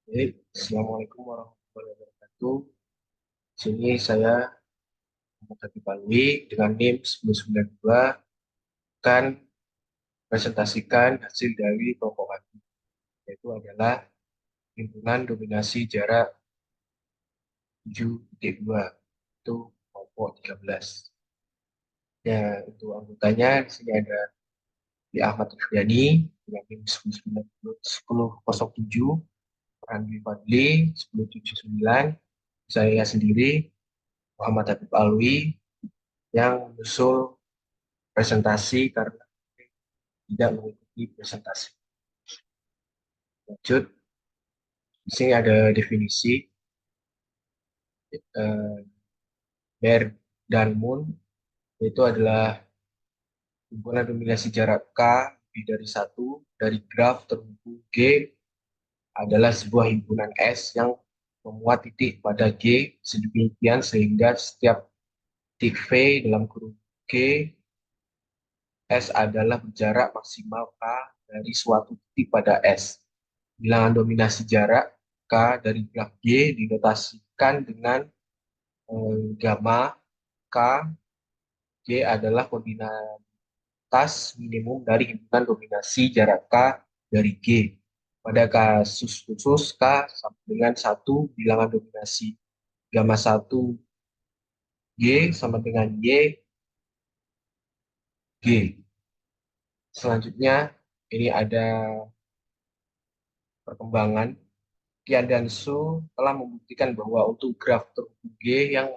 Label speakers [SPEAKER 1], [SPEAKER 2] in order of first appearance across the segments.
[SPEAKER 1] Jadi, Assalamualaikum warahmatullahi wabarakatuh. Di sini saya Muhammad Habib Alwi dengan NIM 1092 akan presentasikan hasil dari kelompok kami, yaitu adalah himpunan dominasi jarak 7,2, itu kelompok 13. Ya, untuk anggotanya di sini ada Di Ahmad Rifdani dengan NIM 1007, Randi Fadli 1079, saya sendiri Muhammad Habib Alwi yang menyusul presentasi karena tidak mengikuti presentasi. Lanjut, di sini ada definisi Baer dan Moon, yaitu adalah himpunan dominasi jarak K lebih dari satu dari graf terhubung G adalah sebuah himpunan S yang memuat titik pada G sedemikian sehingga setiap titik V dalam kurung G S adalah berjarak maksimal K dari suatu titik pada S. Bilangan dominasi jarak K dari graf G dinotasikan dengan gamma K. G adalah koordinatas minimum dari himpunan dominasi jarak K dari G. Pada kasus khusus K sama dengan satu bilangan dominasi gamma satu G sama dengan Y G. Selanjutnya ini ada perkembangan. Kian dan Su telah membuktikan bahwa untuk graf terhubung G yang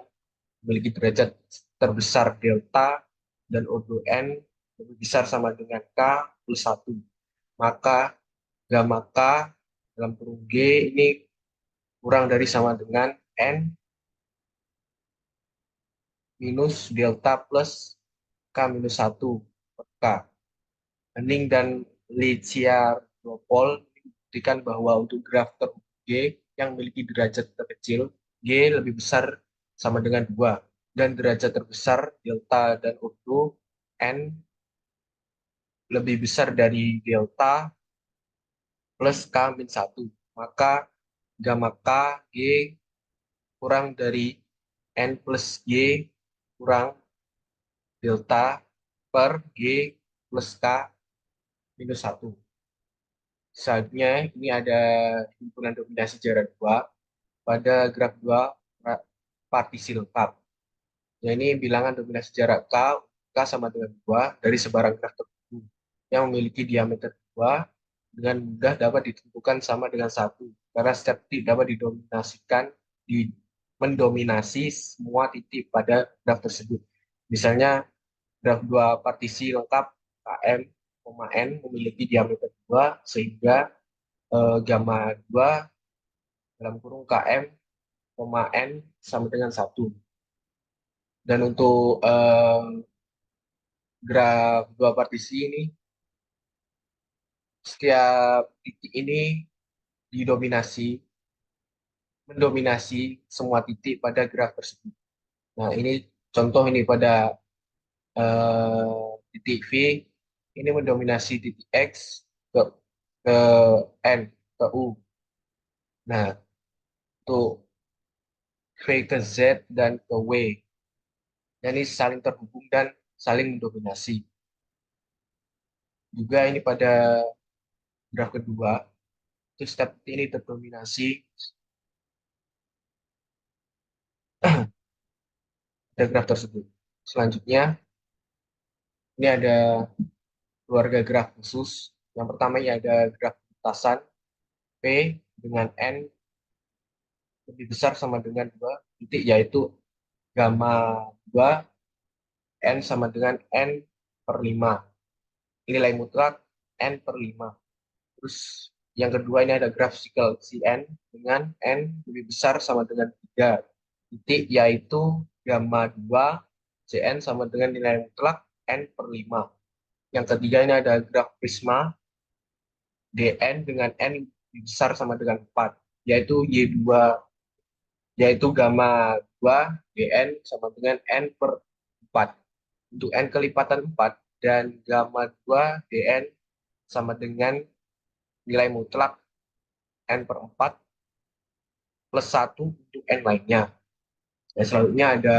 [SPEAKER 1] memiliki derajat terbesar delta dan ordo n lebih besar sama dengan K plus 1. Maka gamma K dalam kurung G ini kurang dari sama dengan N minus delta plus K minus 1 per K. Henning dan Licia-Dopol membuktikan bahwa untuk graf terhubung G yang memiliki derajat terkecil, G lebih besar sama dengan 2, dan derajat terbesar delta dan ordo N lebih besar dari delta plus K min 1. Maka gamma K G kurang dari N plus G kurang delta per G plus K minus 1. Selanjutnya, ini ada himpunan dominasi jarak 2 pada graf 2 partisi lengkap. Ya, ini bilangan dominasi jarak K sama dengan 2 dari sebarang graf tertentu yang memiliki diameter 2 dengan mudah dapat ditentukan sama dengan 1 karena setiap titik dapat di, mendominasi semua titik pada graf tersebut. Misalnya graf 2 partisi lengkap KM, N memiliki diameter 2 sehingga gamma 2 dalam kurung KM, N sama dengan 1. Dan untuk graf 2 partisi ini, setiap titik ini didominasi, mendominasi semua titik pada graf tersebut. Nah, ini contoh ini pada titik V, ini mendominasi titik X ke N, ke U. Nah, untuk V ke Z dan ke W, dan ini saling terhubung dan saling mendominasi. Juga ini pada graf kedua, itu step ini terdominasi pada graf tersebut. Selanjutnya, ini ada keluarga graf khusus. Yang pertama ini ada graf lintasan P dengan N lebih besar sama dengan 2 titik, yaitu gamma 2 N sama dengan N per 5. Nilai mutlak N per 5. Terus yang kedua ini ada graf sikal Cn dengan N lebih besar sama dengan 3 titik, yaitu gamma 2 Cn sama dengan nilai mutlak N per 5. Yang ketiga ini ada graf prisma Dn dengan N lebih besar sama dengan 4, yaitu Y2, yaitu gamma 2 Dn sama dengan N per 4. Untuk N kelipatan 4 dan gamma 2 Dn sama dengan nilai mutlak N per 4 plus 1 untuk N lainnya. Dan selanjutnya ada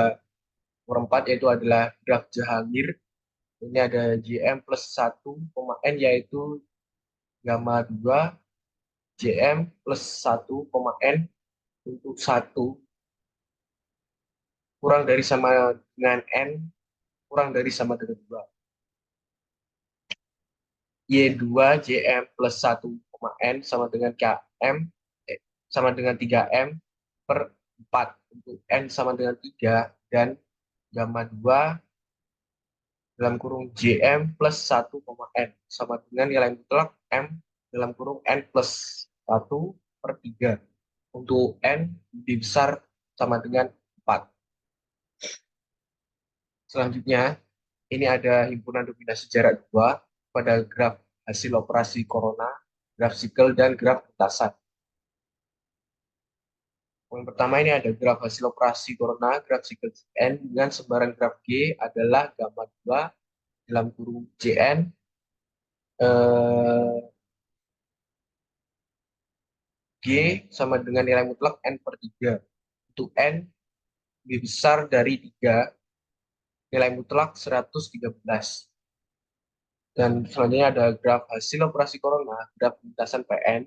[SPEAKER 1] nomor 4 yaitu adalah graf Jahangir. Ini ada JM plus 1, N yaitu gamma 2 JM plus 1, N untuk 1 kurang dari sama dengan N kurang dari sama dengan 2. Y2 JM plus 1, N sama dengan KM sama dengan 3M per 4 untuk N sama dengan 3 dan gamma 2 dalam kurung JM plus 1, N sama dengan nilai mutlak M dalam kurung N plus 1 per 3 untuk N lebih besar sama dengan 4. Selanjutnya, ini ada himpunan dominasi jarak 2 pada graf hasil operasi corona, graf sikel, dan graf lintasan. Yang pertama ini ada graf hasil operasi corona, graf sikel N dengan sebaran graf G adalah gamma 2 dalam kurung JN G sama dengan nilai mutlak N per 3. Untuk N lebih besar dari 3, nilai mutlak 113. Dan selanjutnya ada graf hasil operasi corona, graf lintasan PN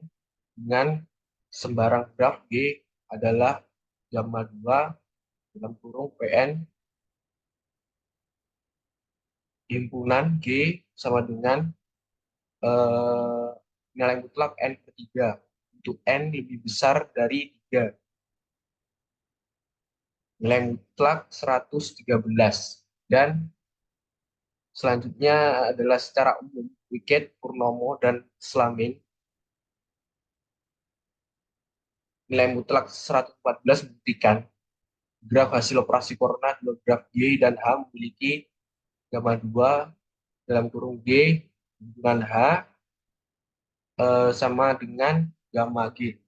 [SPEAKER 1] dengan sembarang graf G adalah gamma 2 dalam kurung PN himpunan G sama dengan eh, nilai mutlak N per 3. Untuk N lebih besar dari 3. Nilai mutlak 113. Dan selanjutnya adalah secara umum, Wicked, Purnomo, dan Slamin. Nilai mutlak 114 membuktikan graf hasil operasi corona dua graf G dan H memiliki gamma 2 dalam kurung G hubungan H sama dengan gamma G.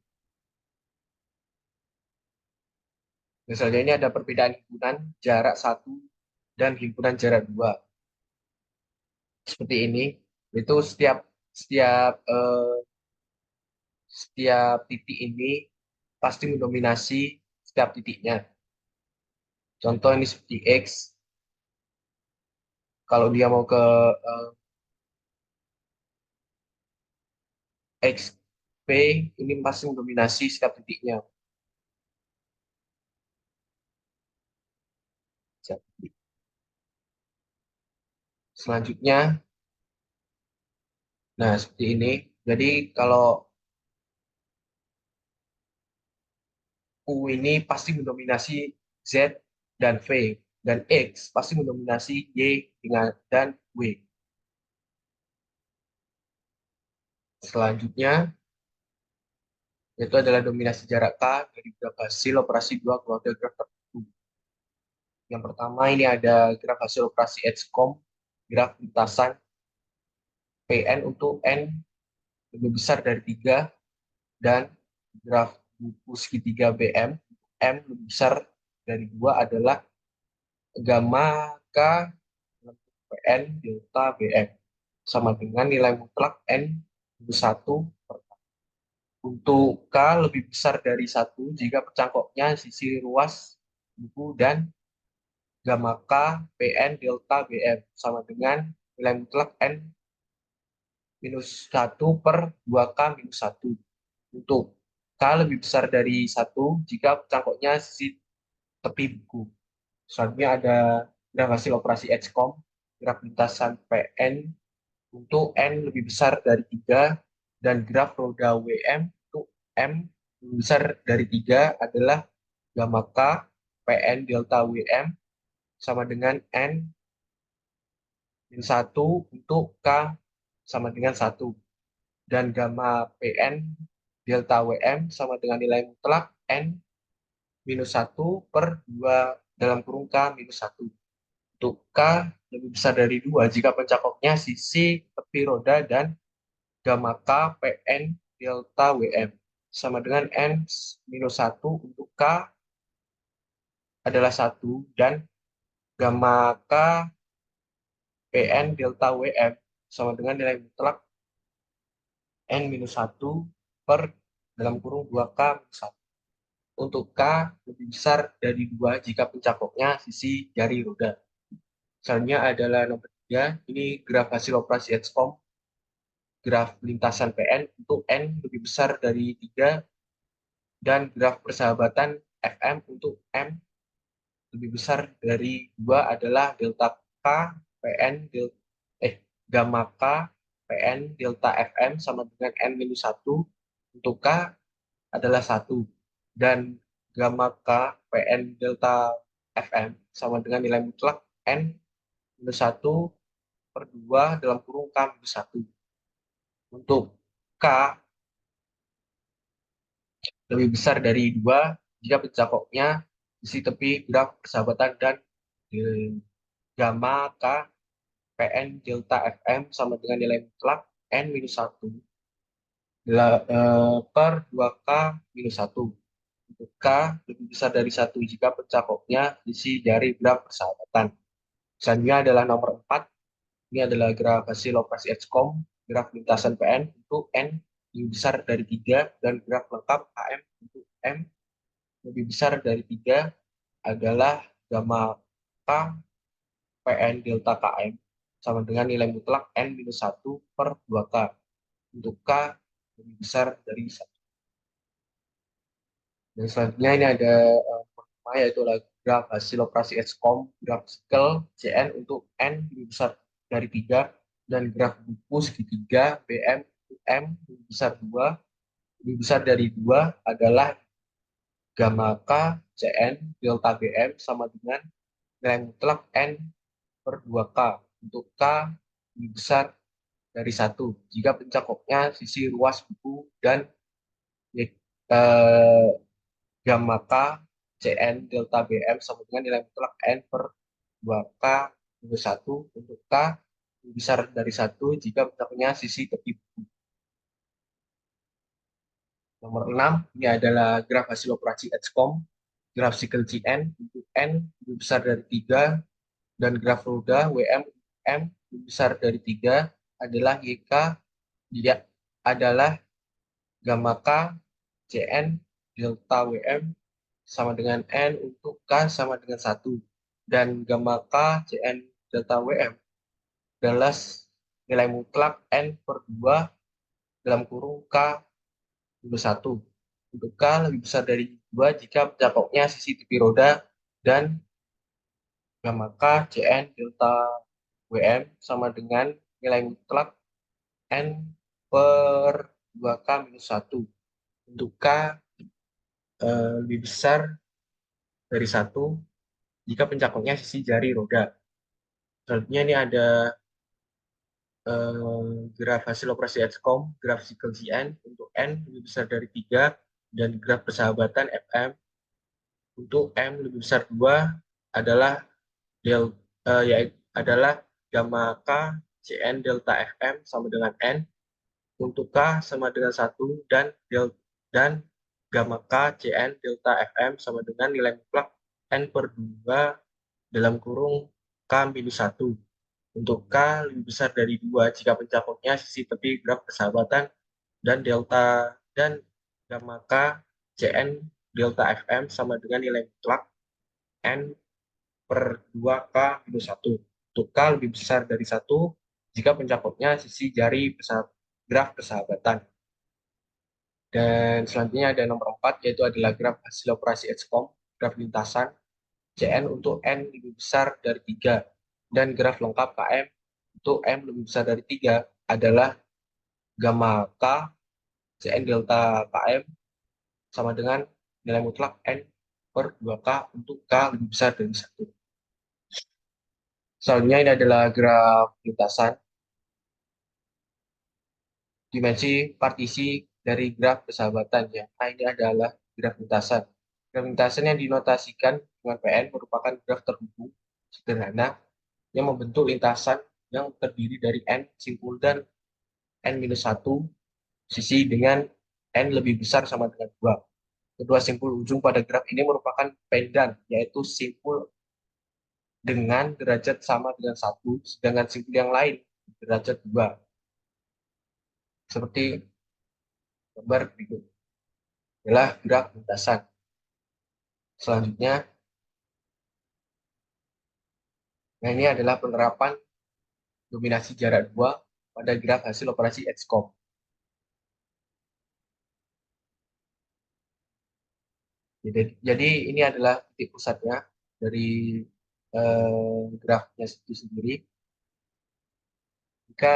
[SPEAKER 1] Misalnya ini ada perbedaan himpunan jarak 1 dan himpunan jarak 2. Seperti ini, itu setiap setiap titik ini pasti mendominasi setiap titiknya. Contoh ini seperti X, kalau dia mau ke XP, ini pasti mendominasi setiap titiknya. Selanjutnya, nah seperti ini. Jadi kalau U ini pasti mendominasi Z dan V, dan X pasti mendominasi Y dan W. Selanjutnya, yaitu adalah dominasi jarak K dari graf hasil operasi dua keluarga graf tertentu. Yang pertama ini ada graf hasil operasi Edgecombe, graf lintasan PN untuk N lebih besar dari 3 dan graf buku segitiga BM M lebih besar dari 2 adalah gamma K PN delta BM sama dengan nilai mutlak N lebih 1 untuk K lebih besar dari 1 jika pecangkoknya sisi ruas buku dan gamma K PN delta BM sama dengan nilai mutlak N minus 1 per 2K minus 1. Untuk K lebih besar dari 1 jika cangkoknya sisi tepi buku. Selanjutnya ada graf hasil operasi Edgecombe, graf lintasan PN untuk N lebih besar dari 3, dan graf roda WM untuk M lebih besar dari 3 adalah gamma K PN delta WM sama dengan N min 1 untuk K sama dengan 1. Dan gamma PN delta WM sama dengan nilai mutlak N minus 1 per 2 dalam kurung K minus 1. Untuk K lebih besar dari 2 jika pencakopnya sisi tepi roda dan gamma K PN delta WM sama dengan N minus 1 untuk K adalah 1 dan gamma K PN delta WM sama dengan nilai mutlak N minus 1 per dalam kurung 2K minus 1. untuk K lebih besar dari 2 jika pencakopnya sisi jari roda. Misalnya adalah nomor 3, ini graf hasil operasi XCOM, graf lintasan PN untuk N lebih besar dari 3, dan graf persahabatan FM untuk M lebih besar dari 2 adalah delta K PN gamma K PN delta FM sama dengan N-1 untuk K adalah 1, dan gamma K PN delta FM sama dengan nilai mutlak N-1 per 2 dalam kurung K-1. Untuk K lebih besar dari 2 jika pencakopnya sisi tepi graf persahabatan dan gamma K PN delta FM sama dengan nilai mutlak N-1 per 2K-1. Untuk K lebih besar dari 1 jika pencakopnya sisi jari graf persahabatan. Misalnya adalah nomor 4. Ini adalah graf hasil operasi XCOM, graf lintasan PN untuk N lebih besar dari 3, dan graf lengkap AM untuk M lebih besar dari 3 adalah gamma K PN delta KM sama dengan nilai mutlak N-1 per 2K. Untuk K lebih besar dari 1. Dan selanjutnya ini ada pertama yaitu graf hasil operasi XCOM, graf sikel CN untuk N lebih besar dari 3, dan graf buku segitiga BM M lebih besar 2, lebih besar dari 2 adalah gamma K CN delta BM sama dengan nilai mutlak N per 2K. Untuk K lebih besar dari 1 jika pencakopnya sisi ruas buku dan eh, gamma K CN delta BM sama dengan nilai mutlak N per 2K minus 1. Untuk K lebih besar dari 1 jika pencakopnya sisi tepi buku. Nomor 6, ini adalah graf hasil operasi XCOM, graf sikel CN untuk N lebih besar dari 3, dan graf roda WM M lebih besar dari 3 adalah YK, dia adalah gamma K CN delta WM sama dengan N untuk K sama dengan 1, dan gamma K CN delta WM adalah nilai mutlak N per 2 dalam kurung K minus 1. Untuk K lebih besar dari 2 jika pencakopnya sisi tepi roda, dan gamma K CN delta WM sama dengan nilai mutlak N per 2K minus 1. Untuk K lebih besar dari 1 jika pencakopnya sisi jari roda. Selanjutnya ini ada graf hasil operasi XCOM, graf sikel CN untuk N lebih besar dari 3, dan graf persahabatan FM untuk M lebih besar 2 adalah yaitu adalah gamma K CN delta FM sama dengan N untuk K sama dengan 1, dan gamma K CN delta FM sama dengan nilai mutlak N per 2 dalam kurung K minus 1. Untuk K lebih besar dari 2 jika pencakopnya sisi tepi graf persahabatan, dan gamma K CN delta FM sama dengan nilai mutlak N per 2K minus 1. Untuk K lebih besar dari 1 jika pencakopnya sisi jari graf persahabatan. Dan selanjutnya ada nomor 4, yaitu adalah graf hasil operasi XCOM, graf lintasan CN untuk N lebih besar dari 3, dan graf lengkap KM untuk M lebih besar dari 3 adalah gamma K CN delta KM sama dengan nilai mutlak N per 2K untuk K lebih besar dari 1. Selanjutnya ini adalah graf lintasan, dimensi partisi dari graf persahabatan ya. Nah, ini adalah graf lintasan. Graf lintasan yang dinotasikan dengan PN merupakan graf terhubung sederhana yang membentuk lintasan yang terdiri dari N simpul dan N-1 sisi dengan N lebih besar sama dengan 2. Kedua simpul ujung pada graf ini merupakan pendan, yaitu simpul dengan derajat sama dengan 1, sedangkan simpul yang lain derajat 2. Seperti gambar berikut adalah graf lintasan. Selanjutnya, nah ini adalah penerapan dominasi jarak dua pada graf hasil operasi XCOM. Jadi ini adalah titik pusatnya dari grafnya itu sendiri. Jika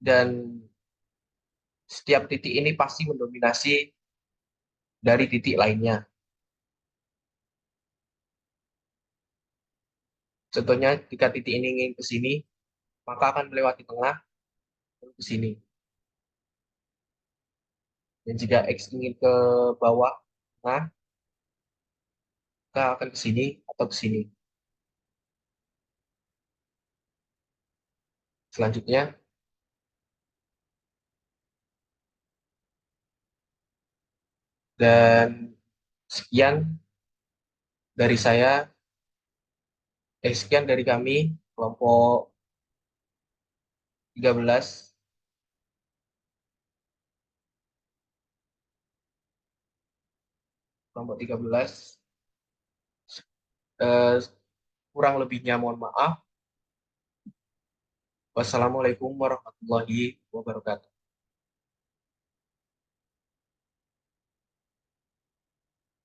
[SPEAKER 1] dan setiap titik ini pasti mendominasi dari titik lainnya. Contohnya, jika titik ini ingin ke sini, maka akan melewati tengah lalu ke sini. Dan jika X ingin ke bawah, nah, maka akan ke sini atau ke sini. Selanjutnya, dan sekian dari saya, sekian dari kami, kelompok 13, kelompok 13, eh, kurang lebihnya mohon maaf. Wassalamualaikum warahmatullahi wabarakatuh.